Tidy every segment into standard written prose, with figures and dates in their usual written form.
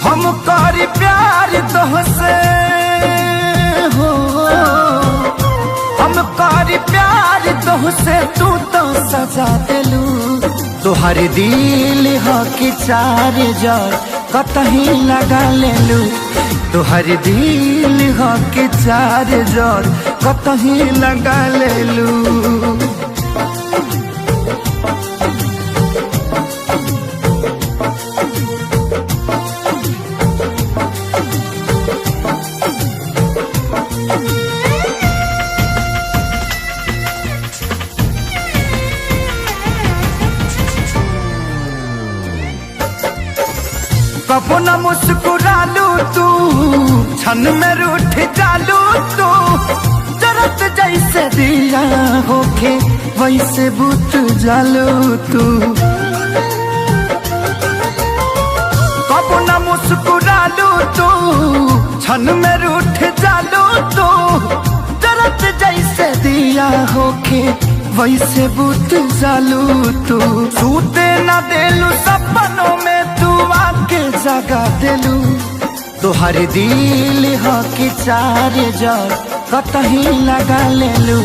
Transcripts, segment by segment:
हम करी प्यार तोहसे हो, हम करी प्यार तोहसे, तू तो सजा दिलू। तोहर दिल हो कि चार जार कतही लगा लेलू। तोहर दिल हो कि चार जार कतही लगा लेलू। कबो न मुस्कुरालू तू, क्षण में रूठ जालू तू। जरत जैसे दिया होके वैसे बुत जालू तू। कबो न मुस्कुरालू तू, क्षण में रूठ जालू तू। जरत जैसे दिया होके वैसे बुत जालू तू। सूते न देलू सपनों में तू आके जगा देलू। तोहर दिल हो कि चार जार कतही लगा लेलू।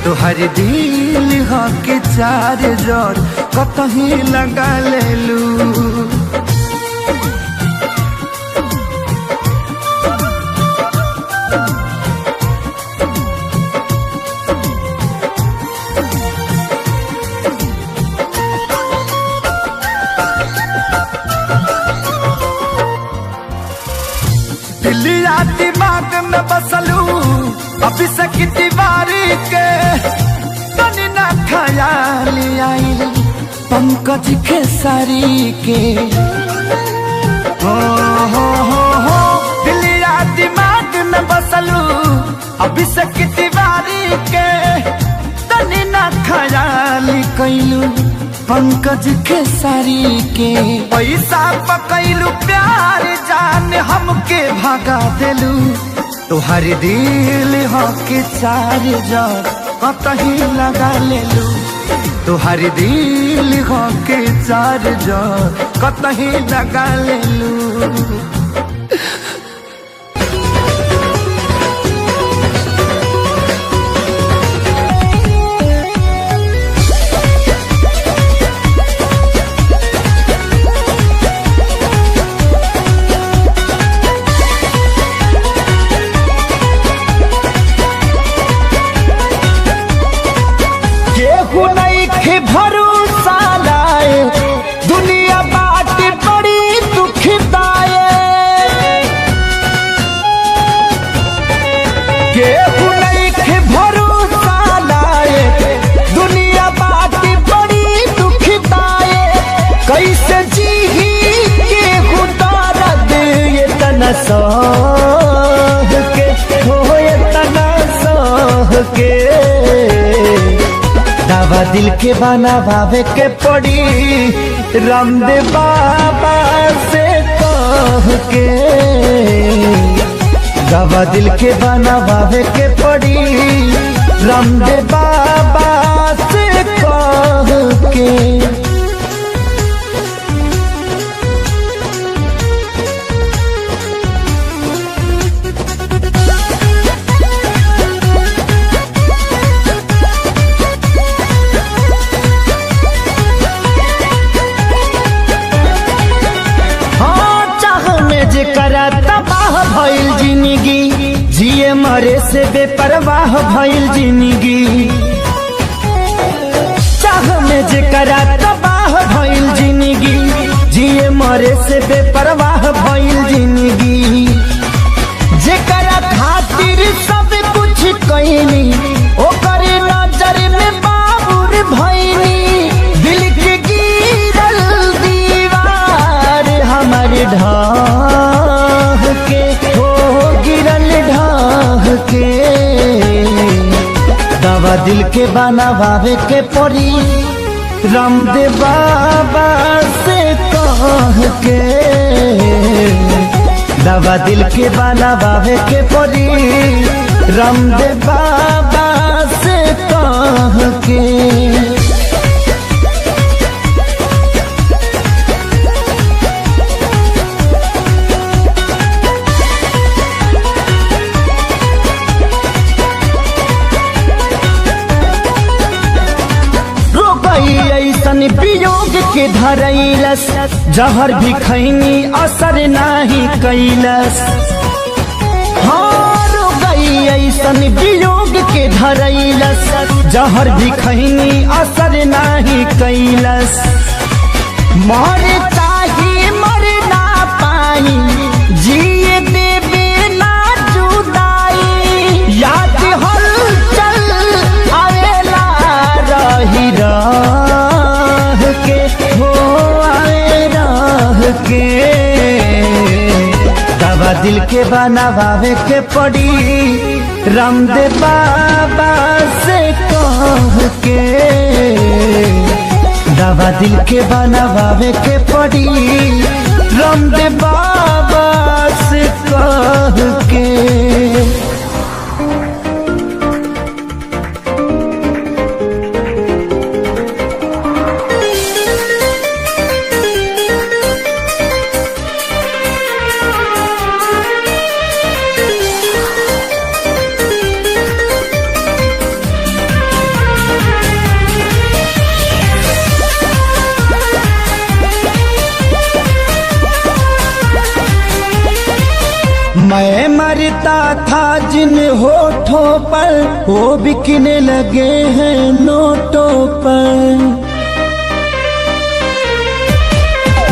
तोहर दिल हो कि चार जार कतही लगा लेलू। दिलिया दिमाग में बसलू अभी से की दीवारी के। तनी ना ख्याल आई पंकज खेसारी के। हो दिलिया दिमाग में बसलू अभी से की दीवारी के। तनी ना ख्याल कैलू पंकज खेसारी के। पैसा पकैलू प्यार जान हमके भगा देलू। तोहर दिल हो कि चार जार कतही लगा लेलू। तोहर दिल हो कि चार जार कतही लगा लेलू। भरोसा लाए दुनिया बाट बड़ी दुखदाए। केहू नहीं भरोसा लाए दुनिया बाट बड़ी दुखदाए। कैसे जीही केहू दर्द ये तना सह के हो, ये तना सह के। दवा दिल के बनावे के पड़ी रामदेव बाबा से कह के। दवा दिल के बनावे के पड़ी रामदेव बाबा से कह के। तबाह भइल जिंदगी जिए मरे से बेपरवाह भइल जिंदगी। चाह में जेकरा तबाह भइल जिंदगी जिए मरे से बेपरवाह भइल जिंदगी। जेकरा खातिर सब कुछ कइनी ओकर नजर में बाबुर ढाह के, हो गिरल ढाह के। दवा दिल के बनावे के पड़ी रामदेव बाबा से कह के। दवा दिल के बनावे के पड़ी रामदेव बाबा से कह के। ऐसन वियोग के धरैलस, जहर भी खैनी असर नाही कैलस। हार गई ऐसन वियोग के धरैलस, जहर भी खैनी असर नाही कैलस। मरता ही मर ना पाई, जिए देवे ना जुदाई। याद हलचल आवेला रही राह के, हो आवे राह के। दवा दिल के बनावे के पड़ी रामदेव बाबा से कह के। दवा दिल के बनावे के पड़ी रामदेव बाबा से कह के। मैं मरता था जिन होठों पर, वो बिकने लगे हैं नोटों पर।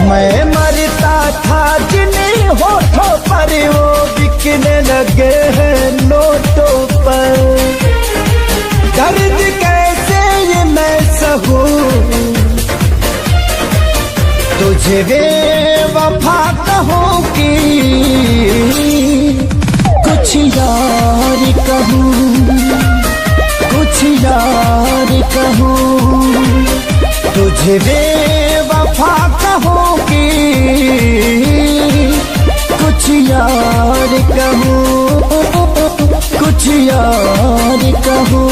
मैं मरता था जिन होठों पर, वो बिकने लगे हैं नोटों पर। दर्द कैसे ये मैं सहूं, तुझे बेवफा कहूं कि कुछ यार कहूं, कुछ यार कहूं। तुझे बेवफा कहूं कि कुछ यार कहूं, कुछ यार कहूं।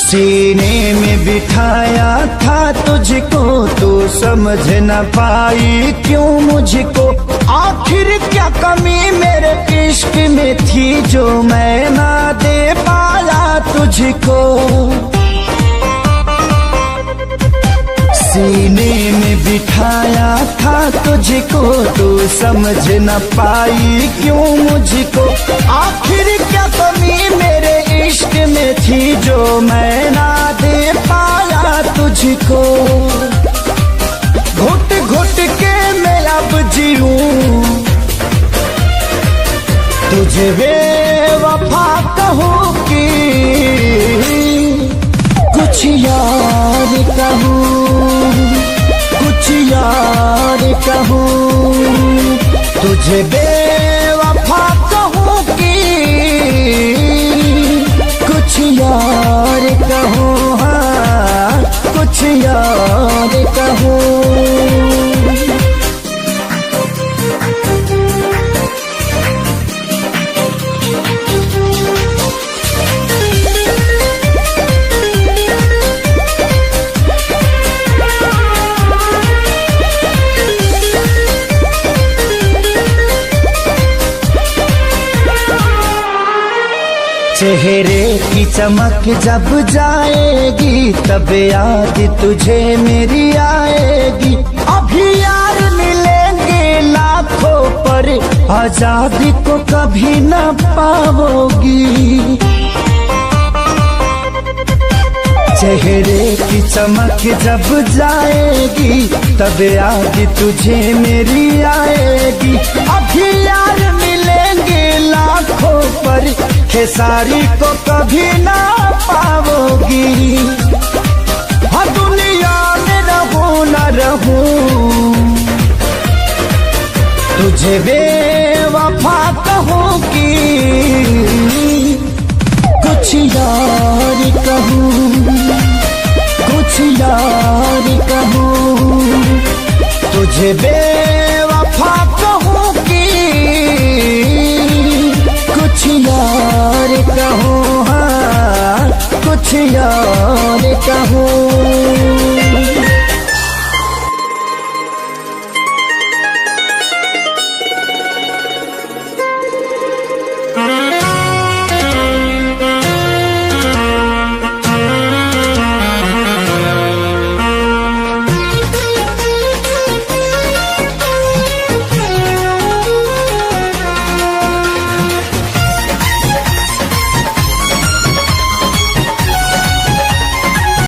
सीने में बिठाया था तुझको, तू समझ न पाई क्यों मुझको। आखिर क्या कमी मेरे इश्क में थी जो मैं ना दे पाया तुझको। सीने में बिठाया था तुझको, तू समझ न पाई क्यों मुझको। आखिर क्या कमी मेरे इश्क में थी जो मैं ना दे पाया तुझको। घुट घुट के मैं अब जीऊं, तुझे बेवफा कहूं कि कुछ यार कहूं, कुछ यार कहूं। तुझे बेवफा कहूं कि कुछ यार कहूं, हाँ कुछ यार कहूं। चेहरे की चमक जब जाएगी, तब याद तुझे मेरी आएगी। अभी यार मिलेंगे लाखों पर, आजादी को कभी न पाओगी। चेहरे की चमक जब जाएगी तब याद तुझे मेरी आएगी। अभी यार मिलेंगे लाखों पर खेसारी को कभी ना पाओगी। हाँ दुनिया में रहूं न रहूं तुझे बेवफा कहूँगी। कुछ यार कहूँ कुछ यार कहूँ तुझे बेवफा कहूँगी। कुछ यार कहूँ हाँ कुछ यार कहूँ।